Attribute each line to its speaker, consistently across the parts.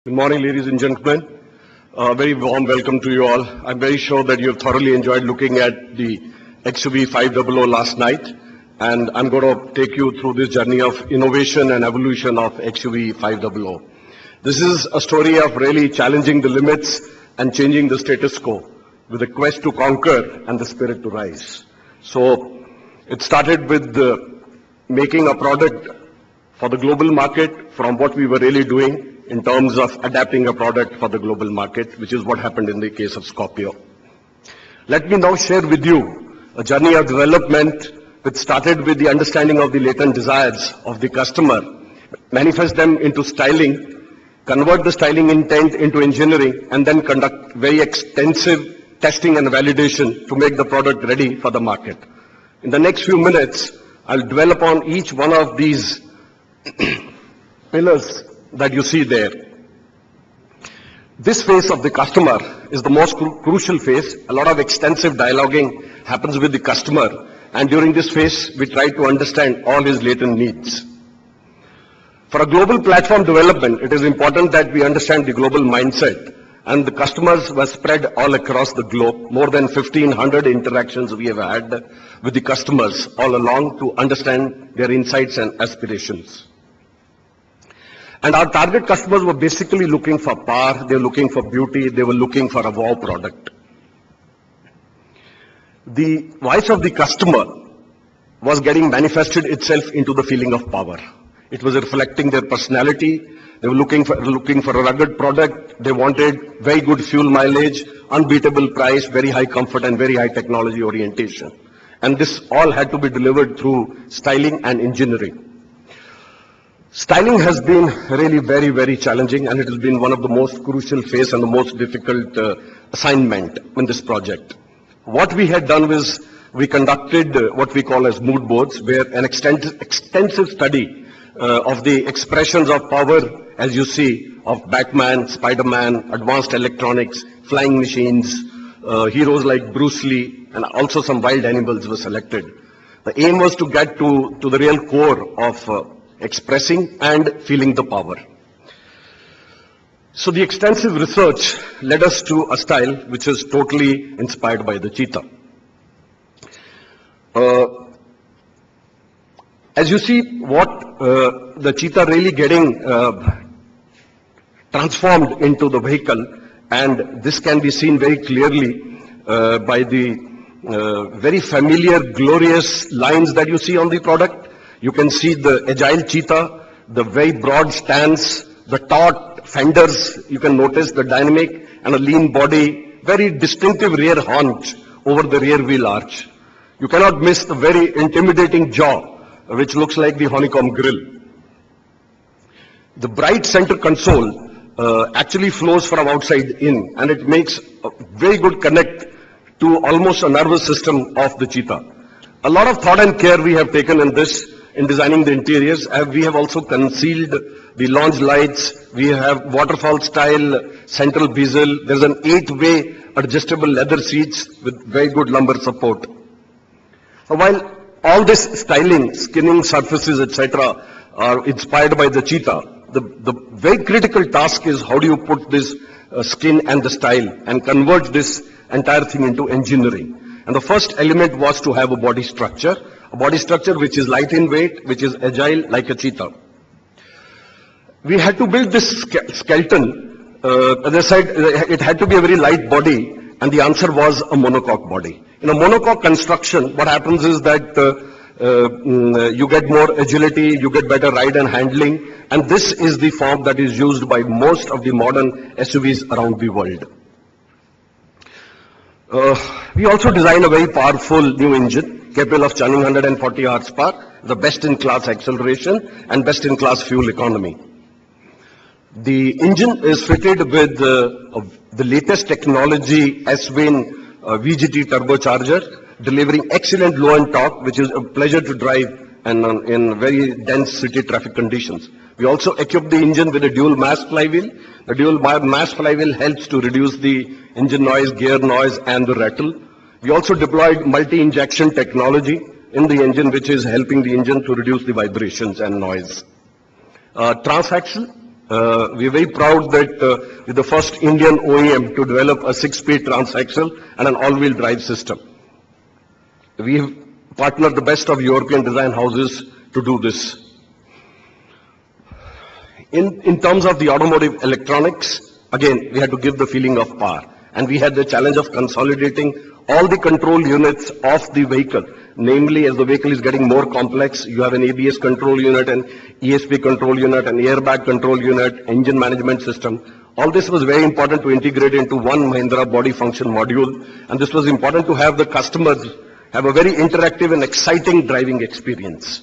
Speaker 1: Good morning, ladies and gentlemen. Very warm welcome to you all. I'm very sure that you have thoroughly enjoyed looking at the XUV500 last night, and I'm going to take you through this journey of innovation and evolution of XUV500. This is a story of really challenging the limits and changing the status quo with a quest to conquer and the spirit to rise. So it started with making a product for the global market from what we were really doing in terms of adapting a product for the global market, which is what happened in the case of Scorpio. Let me now share with you a journey of development which started with the understanding of the latent desires of the customer, manifest them into styling, convert the styling intent into engineering, and then conduct very extensive testing and validation to make the product ready for the market. In the next few minutes, I'll dwell upon each one of these pillars that you see there. This phase of the customer is the most crucial phase. A lot of extensive dialoguing happens with the customer, and during this phase, we try to understand all his latent needs. For a global platform development, it is important that we understand the global mindset, and the customers were spread all across the globe. More than 1,500 interactions we have had with the customers all along to understand their insights and aspirations. And our target customers were basically looking for power, they were looking for beauty, they were looking for a wow product. The voice of the customer was getting manifested itself into the feeling of power. It was reflecting their personality. They were looking for a rugged product. They wanted very good fuel mileage, unbeatable price, very high comfort, and very high technology orientation. And this all had to be delivered through styling and engineering. Styling has been really very, very challenging, and it has been one of the most crucial phase and the most difficult assignment in this project. What we had done was we conducted what we call as mood boards, where an extensive study of the expressions of power, as you see, of Batman, Spider-Man, advanced electronics, flying machines, heroes like Bruce Lee, and also some wild animals were selected. The aim was to get to the real core of expressing and feeling the power. So the extensive research led us to a style which is totally inspired by the cheetah. As you see, what the cheetah really getting transformed into the vehicle, and this can be seen very clearly by the very familiar, glorious lines that you see on the product. You can see the agile cheetah, the very broad stance, the taut fenders. You can notice the dynamic and a lean body, very distinctive rear haunch over the rear wheel arch. You cannot miss the very intimidating jaw, which looks like the honeycomb grill. The bright center console actually flows from outside in, and it makes a very good connect to almost a nervous system of the cheetah. A lot of thought and care we have taken in this, in designing the interiors. We have also concealed the lounge lights. We have waterfall style central bezel. There's an 8-way adjustable leather seats with very good lumbar support. So while all this styling, skinning surfaces, etc. are inspired by the cheetah, the very critical task is how do you put this skin and the style and convert this entire thing into engineering. And the first element was to have a body structure which is light in weight, which is agile like a cheetah. We had to build this skeleton. As I said, it had to be a very light body, and the answer was a monocoque body. In a monocoque construction, what happens is that you get more agility, you get better ride and handling, and this is the form that is used by most of the modern SUVs around the world. We also designed a very powerful new engine capable of churning 140 horsepower, the best-in-class acceleration and best-in-class fuel economy. The engine is fitted with the latest technology S-Win VGT turbocharger, delivering excellent low-end torque, which is a pleasure to drive in very dense city traffic conditions. We also equipped the engine with a dual mass flywheel. The dual mass flywheel helps to reduce the engine noise, gear noise, and the rattle. We also deployed multi-injection technology in the engine, which is helping the engine to reduce the vibrations and noise. Transaxle We are very proud that we're the first Indian OEM to develop a 6-speed transaxle and an all-wheel drive system. We have partnered the best of European design houses to do this. In terms of the automotive electronics, again, we had to give the feeling of power. And we had the challenge of consolidating all the control units of the vehicle. Namely, as the vehicle is getting more complex, you have an ABS control unit, an ESP control unit, an airbag control unit, engine management system. All this was very important to integrate into one Mahindra body function module. And this was important to have the customers have a very interactive and exciting driving experience.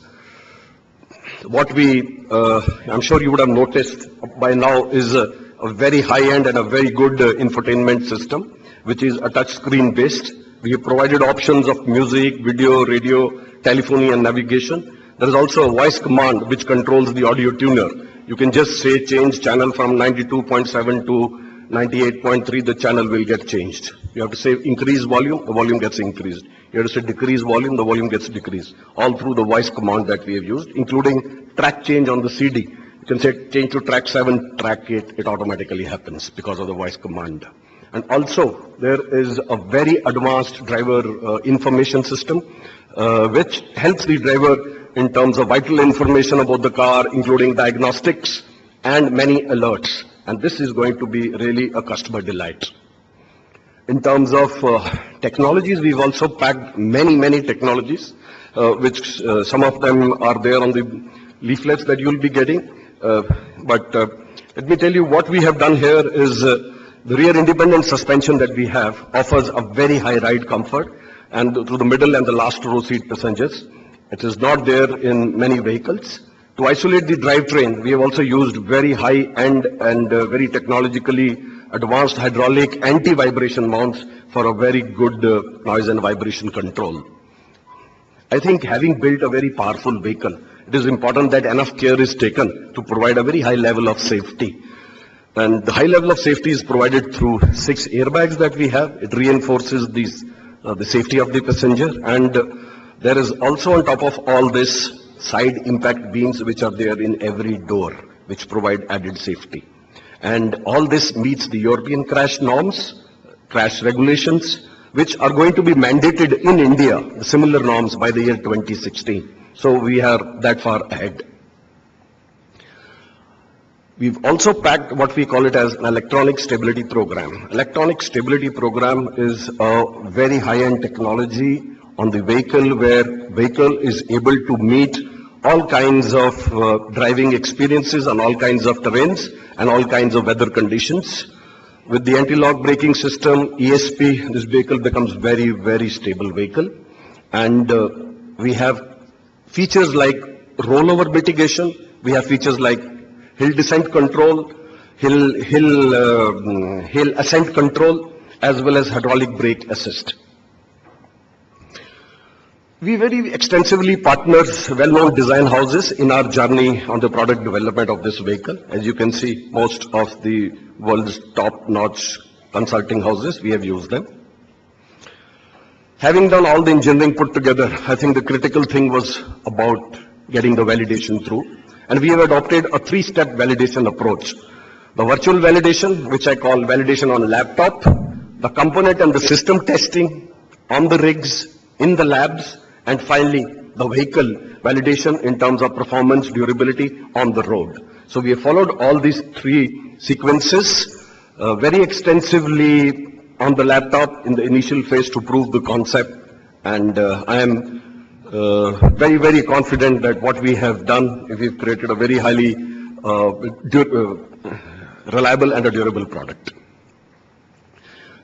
Speaker 1: What I'm sure you would have noticed by now is a very high-end and a very good infotainment system, which is a touchscreen based. We have provided options of music, video, radio, telephony and navigation. There is also a voice command which controls the audio tuner. You can just say change channel from 92.7 to 98.3, the channel will get changed. You have to say increase volume, the volume gets increased. You have to say decrease volume, the volume gets decreased. All through the voice command that we have used, including track change on the CD. You can say change to track 7, track 8, it automatically happens because of the voice command. And also, there is a very advanced driver information system, which helps the driver in terms of vital information about the car, including diagnostics and many alerts. And this is going to be really a customer delight. In terms of technologies, we've also packed many technologies, which some of them are there on the leaflets that you'll be getting. But let me tell you what we have done here is the rear independent suspension that we have offers a very high ride comfort and to the middle and the last row seat passengers. It is not there in many vehicles. To isolate the drivetrain, we have also used very high-end and very technologically advanced hydraulic anti-vibration mounts for a very good noise and vibration control. I think having built a very powerful vehicle, it is important that enough care is taken to provide a very high level of safety. And the high level of safety is provided through 6 airbags that we have. It reinforces the safety of the passenger. And there is also on top of all this side impact beams which are there in every door, which provide added safety. And all this meets the European crash norms, crash regulations, which are going to be mandated in India, the similar norms by the year 2016. So we are that far ahead. We've also packed what we call it as an electronic stability program. Electronic stability program is a very high-end technology on the vehicle where vehicle is able to meet all kinds of driving experiences on all kinds of terrains and all kinds of weather conditions. With the anti-lock braking system, ESP, this vehicle becomes very stable vehicle. And we have features like rollover mitigation. We have features like hill descent control, hill ascent control, as well as hydraulic brake assist. We very extensively partner well-known design houses in our journey on the product development of this vehicle. As you can see, most of the world's top-notch consulting houses, we have used them. Having done all the engineering put together, I think the critical thing was about getting the validation through. And we have adopted a 3-step validation approach. The virtual validation, which I call validation on laptop, the component and the system testing on the rigs, in the labs, and finally the vehicle validation in terms of performance, durability on the road. So we have followed all these 3 sequences very extensively on the laptop in the initial phase to prove the concept. And I am very confident that what we have done, we've created a very highly reliable and a durable product.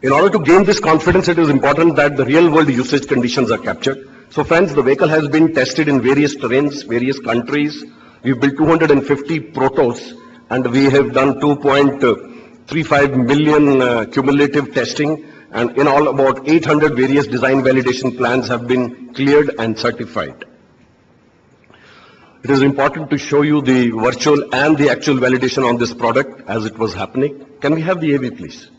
Speaker 1: In order to gain this confidence, it is important that the real world usage conditions are captured. So friends, the vehicle has been tested in various terrains, various countries. We've built 250 protos and we have done 2.35 million cumulative testing. And in all, about 800 various design validation plans have been cleared and certified. It is important to show you the virtual and the actual validation on this product as it was happening. Can we have the AV, please?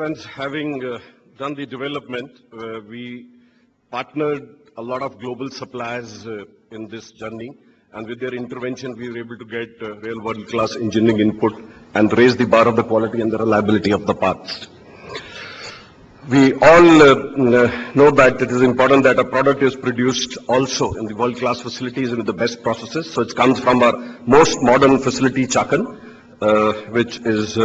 Speaker 1: friends, having done the development, we partnered a lot of global suppliers in this journey, and with their intervention, we were able to get real world-class engineering input and raise the bar of the quality and the reliability of the parts. We all know that it is important that a product is produced also in the world-class facilities and with the best processes. So it comes from our most modern facility, Chakan, which is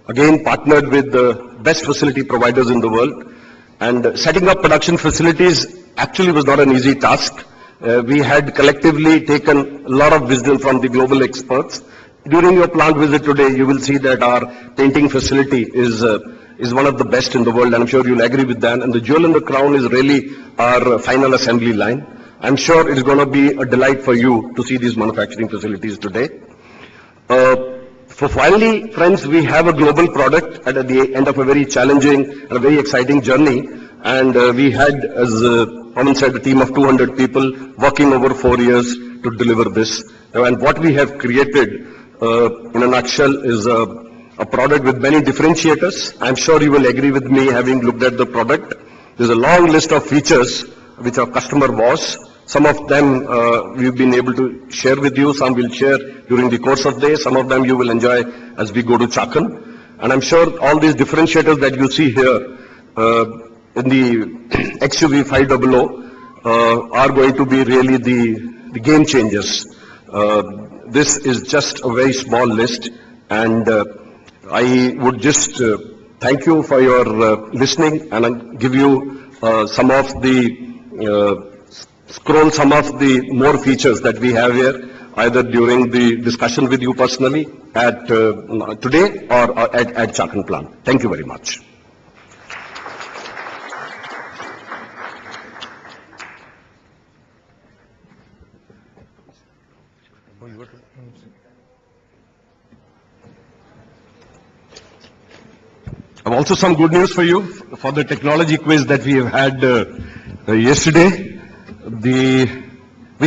Speaker 1: again partnered with the best facility providers in the world. And setting up production facilities actually was not an easy task. We had collectively taken a lot of wisdom from the global experts. During your plant visit today, you will see that our painting facility is one of the best in the world, and I'm sure you'll agree with that. And the jewel in the crown is really our final assembly line. I'm sure it is going to be a delight for you to see these manufacturing facilities today. For finally, friends, we have a global product at the end of a very challenging and a very exciting journey. And we had, as Pawan said, a team of 200 people working over 4 years to deliver this. And what we have created, in a nutshell, is a product with many differentiators. I'm sure you will agree with me, having looked at the product. There's a long list of features which our customer was. Some of them we've been able to share with you. Some we'll share during the course of the day. Some of them you will enjoy as we go to Chakan. And I'm sure all these differentiators that you see here in the XUV500 are going to be really the game changers. This is just a very small list, and I would just thank you for your listening, and I'll give you some of the scroll some of the more features that we have here, either during the discussion with you personally at today or at Chakan plant. Thank you very much. I have also some good news for you for the technology quiz that we have had yesterday. We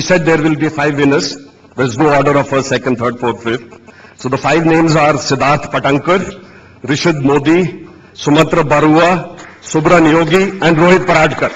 Speaker 1: said there will be 5 winners. There's no order of first, second, third, fourth, fifth. So the 5 names are Siddharth Patankar, Rishad Modi, Sumatra Barua, Subran Yogi, and Rohit Paradkar.